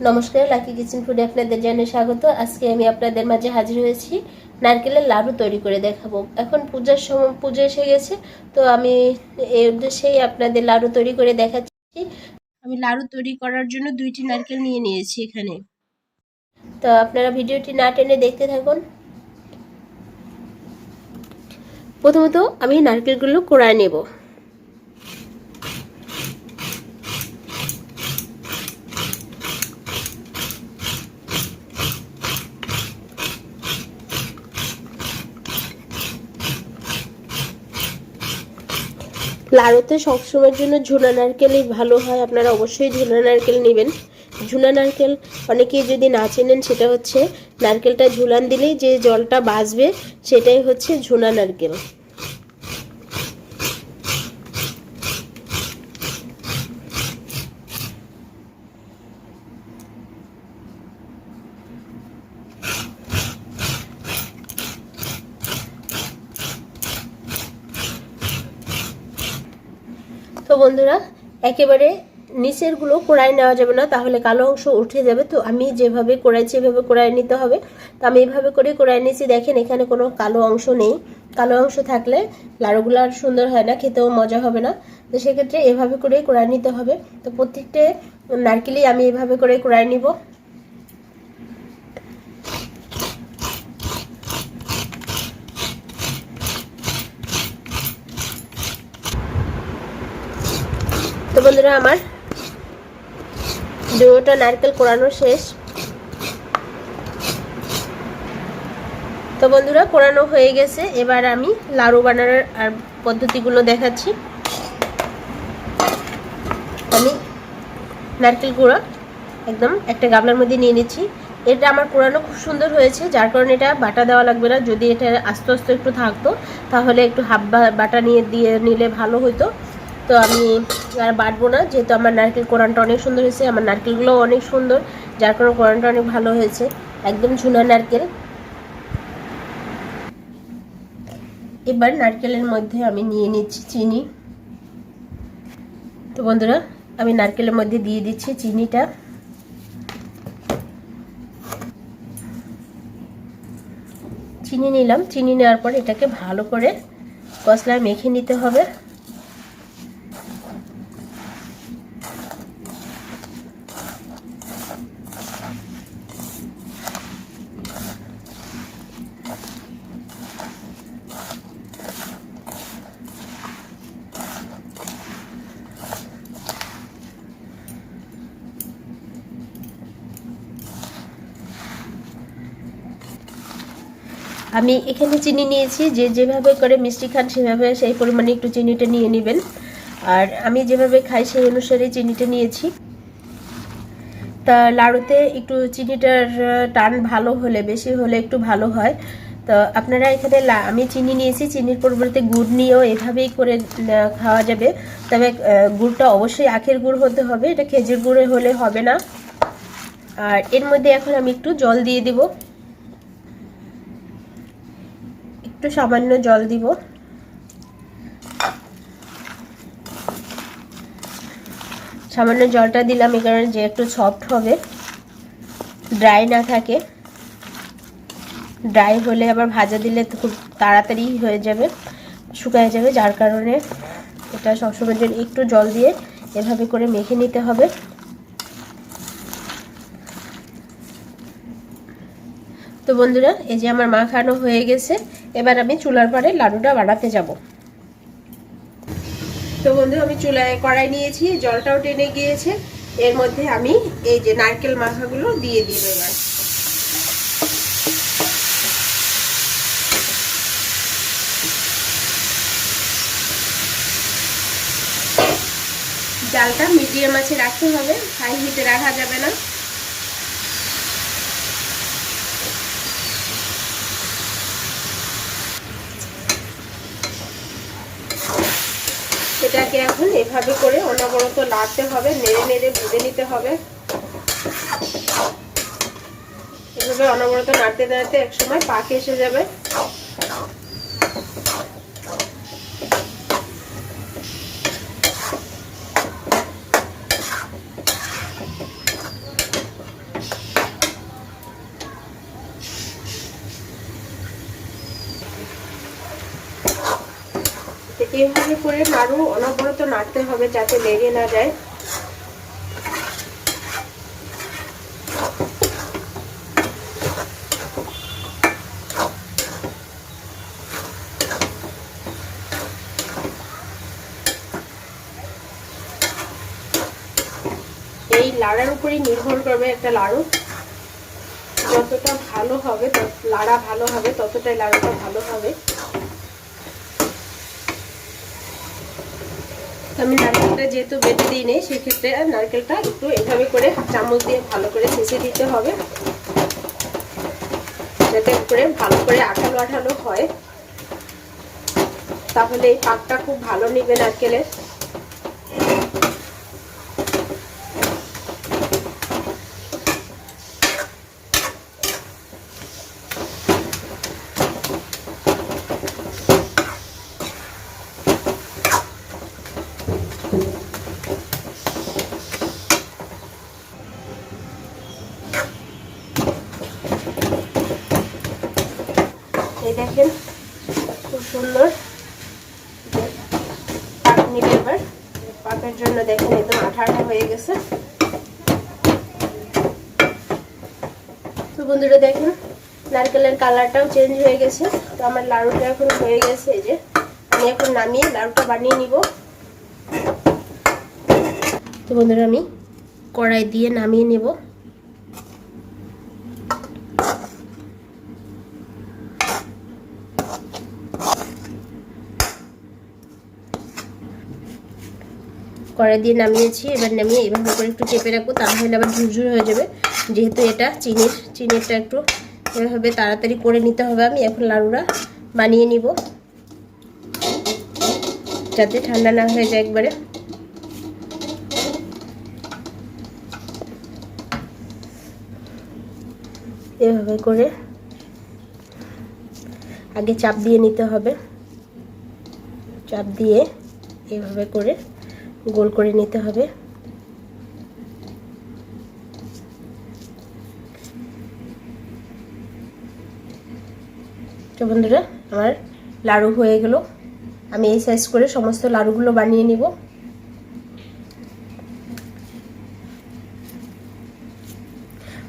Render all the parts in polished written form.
নমস্কার, lucky kitchen ফুডে আপনাদের জানাই স্বাগত। আজকে আমি আপনাদের মাঝে হাজির হয়েছি নারকেলের লাড়ু তৈরি করে দেখাবো। এখন পূজার সময়, পূজা এসে গেছে, তো আমি এই উদ্দেশ্যেই আপনাদের লাড়ু তৈরি করে দেখাচ্ছি। আমি লাড়ু তৈরি করার জন্য 2টি নারকেল নিয়ে নিয়েছি এখানে। তো আপনারা ভিডিওটি না টেনে দেখতে থাকুন। প্রথমত আমি নারকেলগুলো কোড়ায় নেব। লাড়ুতে সবসময়ের জন্য ঝুনা নারকেলই ভালো হয়। আপনারা অবশ্যই ঝুনা নারকেল নেবেন। ঝুনা নারকেল অনেকেই যদি না চেনেন, সেটা হচ্ছে নারকেলটা ঝুলান দিলেই যে জলটা বাজবে সেটাই হচ্ছে ঝুনা নারকেল। তো বন্ধুরা, একেবারে নিচেরগুলো কোড়াই নেওয়া যাবে না, তাহলে কালো অংশ উঠে যাবে। তো আমি যেভাবে কোড়াইছি এভাবে কোড়াই নিতে হবে। তো আমি এভাবে করে কোড়াই নিয়েছি। দেখেন, এখানে কোনো কালো অংশ নেই। কালো অংশ থাকলে লাড়ুগুলো আর সুন্দর হয় না, খেতেও মজা হবে না। তো সেক্ষেত্রে এভাবে করে কোড়াই নিতে হবে। তো প্রত্যেকটা নারকেলই আমি এভাবে করে কোড়াই নিব। তো বন্ধুরা, আমার দুটো নারকেল কোড়ানো শেষ। তো বন্ধুরা, কোড়ানো হয়ে গেছে। এবার আমি লাড়ু বানানোর আর পদ্ধতিগুলো দেখাচ্ছি। আমি নারকেল গুঁড়া একদম একটা গামলার মধ্যে নিয়ে নিচ্ছি। এটা আমার কোড়ানো খুব সুন্দর হয়েছে, যার কারণে এটা বাটা দেওয়া লাগবে না। যদি এটা আস্তে আস্তে একটু থাকতো তাহলে একটু হাফ বাটা দিয়ে নিলে ভালো হতো। তো আমি আর বাটবো না, যেহেতু আমার নারকেল কোড়ানটা অনেক সুন্দর হয়েছে। আমার নারকেলগুলোও অনেক সুন্দর, যার কারণে কোড়ানটা অনেক ভালো হয়েছে। একদম ঝুনা নারকেল। এবার নারকেলের মধ্যে আমি নিয়ে নিচ্ছি চিনি। তো বন্ধুরা, আমি নারকেলের মধ্যে দিয়ে দিচ্ছি চিনিটা। চিনি নিলাম। চিনি নেওয়ার পর এটাকে ভালো করে মশলায় মেখে নিতে হবে। আমি এখানে চিনি নিয়েছি, যেভাবে করে মিষ্টি খান সেভাবে সেই পরিমাণে একটু চিনিটা নিয়ে নেবেন। আর আমি যেভাবে খাই সেই অনুসারে চিনিটা নিয়েছি। তা লাড়ুতে একটু চিনিটার টান ভালো হলে, বেশি হলে একটু ভালো হয়। তো আপনারা এখানে আমি চিনি নিয়েছি, চিনির পরিবর্তে গুড় নিয়েও এভাবেই করে খাওয়া যাবে। তবে গুড়টা অবশ্যই আখের গুড় হতে হবে, এটা খেজুর গুড়ে হলে হবে না। আর এর মধ্যে এখন আমি একটু জল দিয়ে দিব। একটু সামান্য জল দিব। সামান্য জলটা দিলাম এই কারণে যে একটু সফট হবে, ড্রাই না থাকে। ড্রাই হলে আবার ভাজা দিলে খুব তাড়াতাড়ি হয়ে যাবে, শুকায় যাবে, যার কারণে এটা সবসময়ের জন্য একটু জল দিয়ে এভাবে করে মেখে নিতে হবে। তো বন্ধুরা, এই যে আমার মাখানো হয়ে গেছে। এবার আমি চুলার পাড়ে লাডুটা বানাতে যাব। তো বন্ধু, আমি চুলায় কড়াই নিয়েছি, জলটাও টেনে গিয়েছে। এর মধ্যে আমি এই যে নারকেল মাখাগুলো দিয়ে দিব। এবার জালটা মিডিয়াম আছে রাখতে হবে, হাই হিটে রাখা যাবে না। এটাকে এখন এভাবে করে অনবরত নাড়তে হবে, নেড়ে নেড়ে ভেজে নিতে হবে। এভাবে অনবরত নাড়তে নাড়তে একসময় পাক এসে যাবে। এইভাবে করে নাড়ু অনবরত নাড়তে হবে যাতে লেগে না যায়। এই লাড়ার উপরেই নির্ভর করবে একটা লাড়ু যতটা ভালো হবে, লাড়া ভালো হবে ততটাই লাড়ুটা ভালো হবে। আমি নারকেলটা যেহেতু বেটে দিই নেই, সেক্ষেত্রে নারকেলটা একটু এভাবে করে চামচ দিয়ে ভালো করে ছেঁচে দিতে হবে যাতে করে ভালো করে আঠালো আঠালো হয়, তাহলে এই পাকটা খুব ভালো নিবে নারকেলের। এই দেখেন খুব সুন্দর পাক নিবে। এবার পাকের জন্য দেখেন একদম আঠা আঠা হয়ে গেছে। তো বন্ধুরা দেখেন নারকেলের কালারটাও চেঞ্জ হয়ে গেছে। তো আমার লাড়ুটা এখন হয়ে গেছে। এই যে আমি এখন নামিয়ে লাড়ুটা বানিয়ে নিব। তো বন্ধুরা আমি কড়াই দিয়ে নামিয়ে নেব। কড়াই দিয়ে নামিয়েছি। এবার নামিয়ে এইভাবে করে একটু চেপে রাখবো, তাহলে আবার ঝুরঝুর হয়ে যাবে। যেহেতু এটা চিনিরটা একটু এভাবে তাড়াতাড়ি করে নিতে হবে। আমি এখন লাড়ুটা বানিয়ে নিব যাতে ঠান্ডা না হয়ে যায় একবারে। এভাবে করে আগে চাপ দিয়ে নিতে হবে। চাপ দিয়ে এভাবে করে গোল করে নিতে হবে। তো বন্ধুরা আমার লাড়ু হয়ে গেল। আমি এই সাইজ করে সমস্ত লাড়ুগুলো বানিয়ে নিব।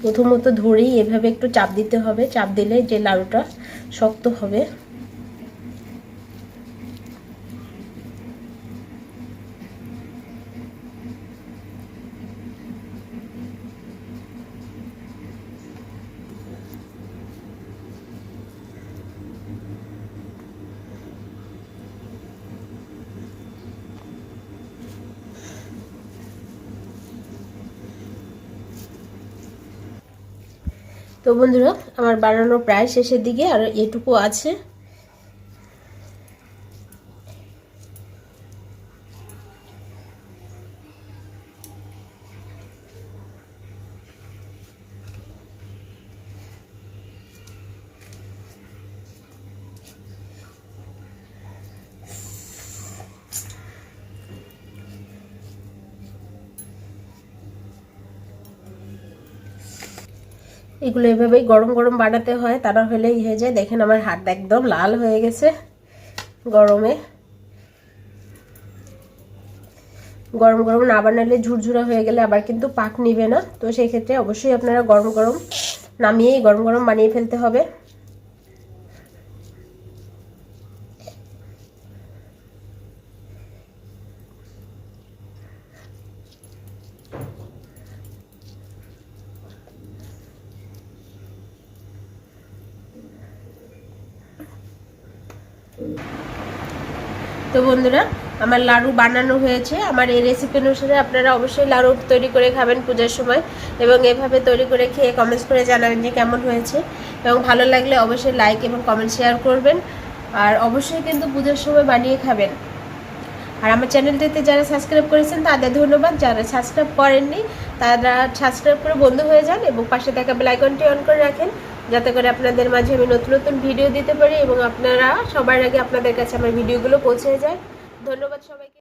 প্রথমত ধরেই এভাবে একটু চাপ দিতে হবে। চাপ দিলে যে লাড়ুটা শক্ত হবে। তো বন্ধুরা আমার বানানো প্রায় শেষের দিকে, আর এটুকু আছে। এগুলো এভাবেই গরম গরম বানাতে হয়, তা না হলেই হয়ে যায়। দেখেন আমার হাত একদম লাল হয়ে গেছে গরমে। গরম গরম না বানালে ঝুরঝুরা হয়ে গেলে আবার কিন্তু পাক নিবে না। তো সেই ক্ষেত্রে অবশ্যই আপনারা গরম গরম নামিয়েই গরম গরম বানিয়ে ফেলতে হবে। তো বন্ধুরা আমার লাড়ু বানানো হয়েছে। আমার এই রেসিপি অনুসারে আপনারা অবশ্যই লাড়ু তৈরি করে খাবেন পূজার সময়, এবং এভাবে তৈরি করে খেয়ে কমেন্টস করে জানাবেন যে কেমন হয়েছে। এবং ভালো লাগলে অবশ্যই লাইক এবং কমেন্ট শেয়ার করবেন। আর অবশ্যই কিন্তু পূজার সময় বানিয়ে খাবেন। আর আমার চ্যানেলটিতে যারা সাবস্ক্রাইব করেছেন তাদের ধন্যবাদ। যারা সাবস্ক্রাইব করেননি তারা সাবস্ক্রাইব করে বন্ধু হয়ে যান এবং পাশে থাকা বেল আইকনটি অন করে রাখেন, যাতে করে আপনাদের মাঝে আমি নতুন নতুন ভিডিও দিতে পারি এবং আপনারা সবার আগে আপনাদের কাছে আমার ভিডিওগুলো পৌঁছে যায়। ধন্যবাদ সবাইকে।